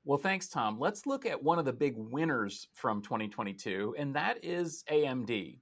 Well, thanks, Tom. Let's look at one of the big winners from 2022, and that is AMD.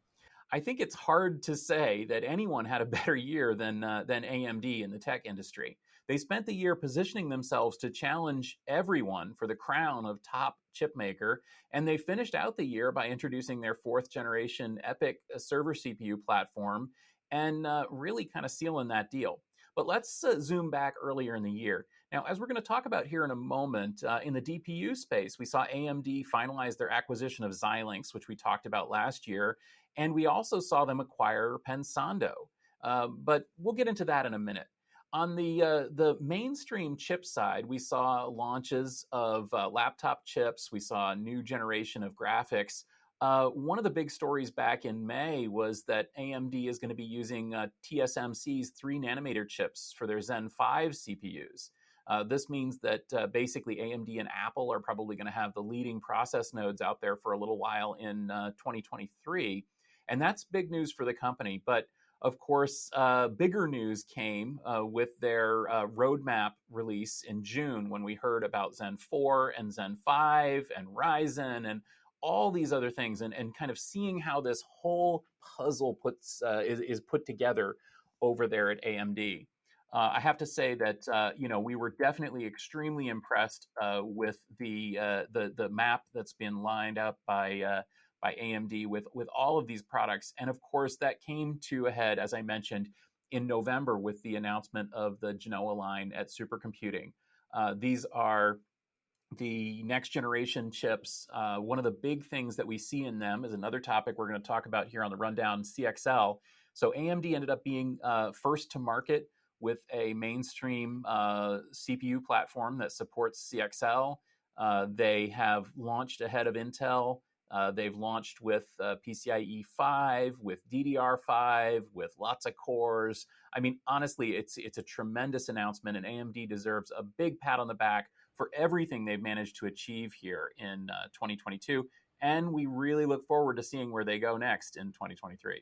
I think it's hard to say that anyone had a better year than AMD in the tech industry. They spent the year positioning themselves to challenge everyone for the crown of top chip maker, and they finished out the year by introducing their fourth generation EPYC server CPU platform and really kind of sealing that deal. But let's zoom back earlier in the year. Now, as we're going to talk about here in a moment, in the DPU space, we saw AMD finalize their acquisition of Xilinx, which we talked about last year, and we also saw them acquire Pensando. But we'll get into that in a minute. On the mainstream chip side, we saw launches of laptop chips. We saw a new generation of graphics. One of the big stories back in May was that AMD is going to be using TSMC's 3 nanometer chips for their Zen 5 CPUs. This means that basically AMD and Apple are probably going to have the leading process nodes out there for a little while in 2023. And that's big news for the company. But of course, bigger news came with their roadmap release in June when we heard about Zen 4 and Zen 5 and Ryzen and all these other things, and kind of seeing how this whole puzzle is put together over there at AMD. I have to say that we were definitely extremely impressed with the map that's been lined up by AMD with all of these products, and of course that came to a head, as I mentioned, in November with the announcement of the Genoa line at Supercomputing. These are the next generation chips. One of the big things that we see in them is another topic we're going to talk about here on the rundown, CXL. So AMD ended up being first to market with a mainstream CPU platform that supports CXL. They have launched ahead of Intel. They've launched with PCIe 5, with DDR5, with lots of cores. I mean, honestly, it's a tremendous announcement, and AMD deserves a big pat on the back for everything they've managed to achieve here in 2022. And we really look forward to seeing where they go next in 2023.